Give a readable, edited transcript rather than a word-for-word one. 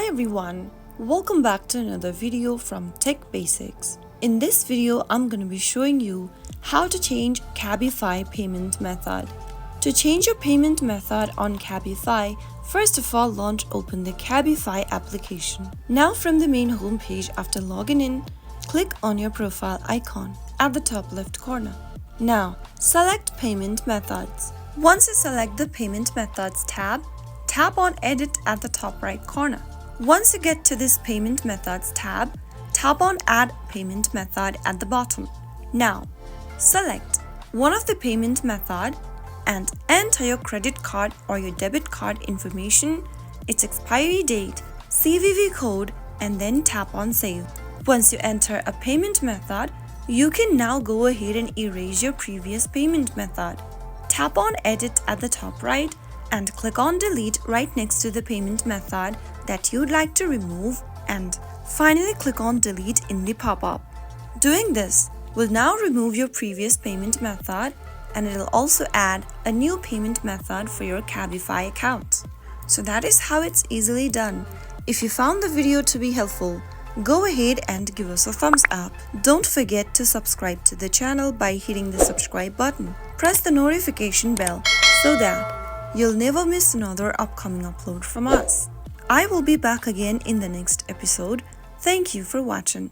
Hi everyone, welcome back to another video from Tech Basics. In this video, I'm going to be showing you how to change Cabify payment method. To change your payment method on Cabify, first of all open the Cabify application. Now from the main homepage, after logging in, click on your profile icon at the top left corner. Now select payment methods. Once you select the payment methods tab, tap on edit at the top right corner. Once you get to this payment methods tab, tap on add payment method at the bottom. Now select one of the payment method and enter your credit card or your debit card information, its expiry date, CVV code, and then tap on save. Once you enter a payment method, you can now go ahead and erase your previous payment method. Tap on edit at the top right and click on delete right next to the payment method that you'd like to remove, and finally click on delete in the pop-up. Doing this will now remove your previous payment method, and it will also add a new payment method for your Cabify account. So that is how it's easily done. If you found the video to be helpful, go ahead and give us a thumbs up. Don't forget to subscribe to the channel by hitting the subscribe button. Press the notification bell so that you'll never miss another upcoming upload from us. I will be back again in the next episode. Thank you for watching.